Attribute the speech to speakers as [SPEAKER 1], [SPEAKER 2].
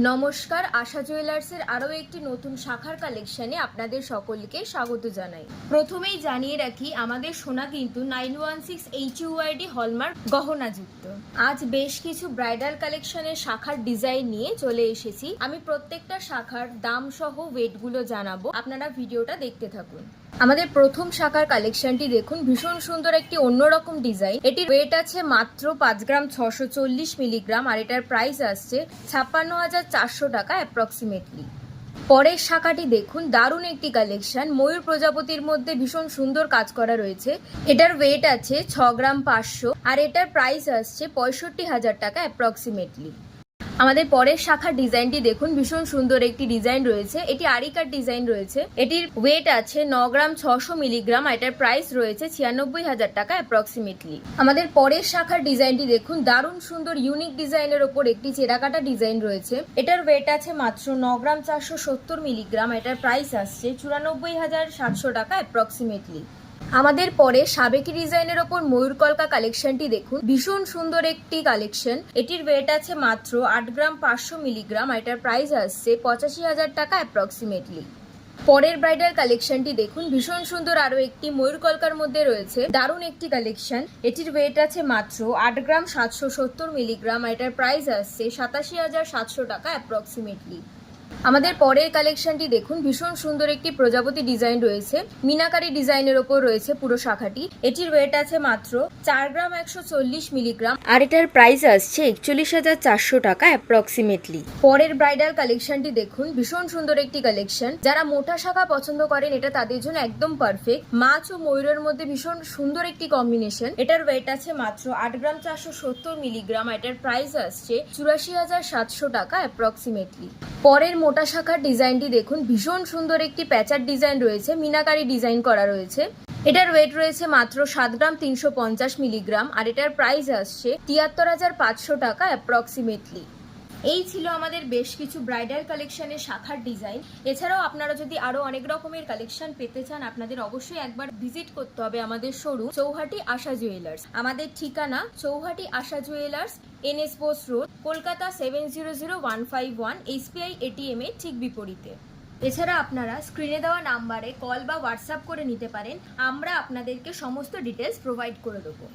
[SPEAKER 1] নমস্কার, আশা জুয়েলার্সের আরও একটি নতুন শাখার কালেকশনে আপনাদের সকলকে স্বাগত জানাই। প্রথমেই জানিয়ে রাখি, আমাদের সোনা কিন্তু 916 HUID হলমার্ক গহনাযুক্ত। আজ বেশ কিছু ব্রাইডাল কালেকশনের শাখার ডিজাইন নিয়ে চলে এসেছি। আমি প্রত্যেকটা শাখার দাম সহ ওয়েটগুলো জানাবো, আপনারা ভিডিওটা দেখতে থাকুন। আমাদের প্রথম শাখার কালেকশনটি দেখুন, ভীষণ সুন্দর একটি অন্যরকম ডিজাইন। এটির ওয়েট আছে মাত্র 5 গ্রাম 640 মিলিগ্রাম, আর এটার প্রাইস আসছে 56,400 টাকা অ্যাপ্রক্সিমেটলি। পরের শাখাটি দেখুন, দারুণ একটি কালেকশন, ময়ূর প্রজাপতির মধ্যে ভীষণ সুন্দর কাজ করা রয়েছে। এটার ওয়েট আছে 6 গ্রাম 500, আর এটার প্রাইস আসছে 65,000 টাকা অ্যাপ্রক্সিমেটলি। আমাদের পরের শাখার ডিজাইনটি দেখুন, ভীষণ সুন্দর একটি ডিজাইন রয়েছে। এটি আরিকার ডিজাইন রয়েছে। এটির ওয়েট আছে 9 গ্রাম 600 মিলিগ্রাম, এটার প্রাইস রয়েছে 96,000 টাকা অ্যাপ্রক্সিমেটলি। আমাদের পরের শাখার ডিজাইনটি দেখুন, দারুণ সুন্দর ইউনিক ডিজাইনের ওপর একটি চেরাকাটা ডিজাইন রয়েছে। এটার ওয়েট আছে মাত্র 9 গ্রাম 470 মিলিগ্রাম, এটার প্রাইস আসছে 94,700 টাকা অ্যাপ্রক্সিমেটলি। আমাদের পরে সাবেকি ডিজাইনের ওপর ময়ূর কলকা কালেকশনটি দেখুন, ভীষণ সুন্দর একটি কালেকশন। এটির ওয়েট আছে মাত্র 8 গ্রাম 500 মিলিগ্রাম, এটার প্রাইস আসছে 85,000 টাকা অ্যাপ্রক্সিমেটলি। পরের ব্রাইডাল কালেকশনটি দেখুন, ভীষণ সুন্দর আরো একটি ময়ূর কলকার মধ্যে রয়েছে, দারুণ একটি কালেকশন। এটির ওয়েট আছে মাত্র 8 গ্রাম 770 মিলিগ্রাম, এটার প্রাইস আসছে 87,700 টাকা অ্যাপ্রক্সিমেটলি। আমাদের পরের কালেকশনটি দেখুন, ভীষণ সুন্দর একটি প্রজাপতি ডিজাইন রয়েছে, মিনাকারি ডিজাইনের ওপর রয়েছে পুরো শাখাটি। এটির ওয়েট আছে মাত্র 4 গ্রাম 140 মিলিগ্রাম, আর এটার প্রাইস আসছে 41,400 টাকা অ্যাপ্রক্সিমেটলি। পরের ব্রাইডাল কালেকশনটি দেখুন, ভীষণ সুন্দর একটি কালেকশন। যারা মোটা শাখা পছন্দ করেন, এটা তাদের জন্য একদম পারফেক্ট। মাছ ও ময়ূরের মধ্যে ভীষণ সুন্দর একটি কম্বিনেশন। এটার ওয়েট আছে মাত্র 8 গ্রাম 470 মিলিগ্রাম, এটার প্রাইস আসছে 84,700 টাকা অ্যাপ্রক্সিমেটলি। পরের মোটা শাখার ডিজাইনটি দেখুন, ভীষণ সুন্দর একটি প্যাচার ডিজাইন রয়েছে, মিনাকারি ডিজাইন করা রয়েছে। এটার ওয়েট রয়েছে মাত্র 7 গ্রাম 350 মিলিগ্রাম, আর এটার প্রাইস আসছে 73,500 টাকা অ্যাপ্রক্সিমেটলি। এই ছিল আমাদের বেশ কিছু ব্রাইডাল কালেকশনের শাখার ডিজাইন। এছাড়াও আপনারা যদি আরো অনেক রকমের কালেকশন পেতে চান, আপনাদের অবশ্যই একবার ভিজিট করতে হবে আমাদের শোরুম চৌহাটি আশা জুয়েলার্স। আমাদের ঠিকানা Chauhati Asha jewellers, NS Bose road, Kolkata 700151, SBI ATM এর ঠিক বিপরীতে। এছাড়া আপনারা স্ক্রিনে দেওয়া নাম্বারে কল বা হোয়াটসঅ্যাপ করে নিতে পারেন, আমরা আপনাদেরকে সমস্ত ডিটেলস প্রোভাইড করে দেবো।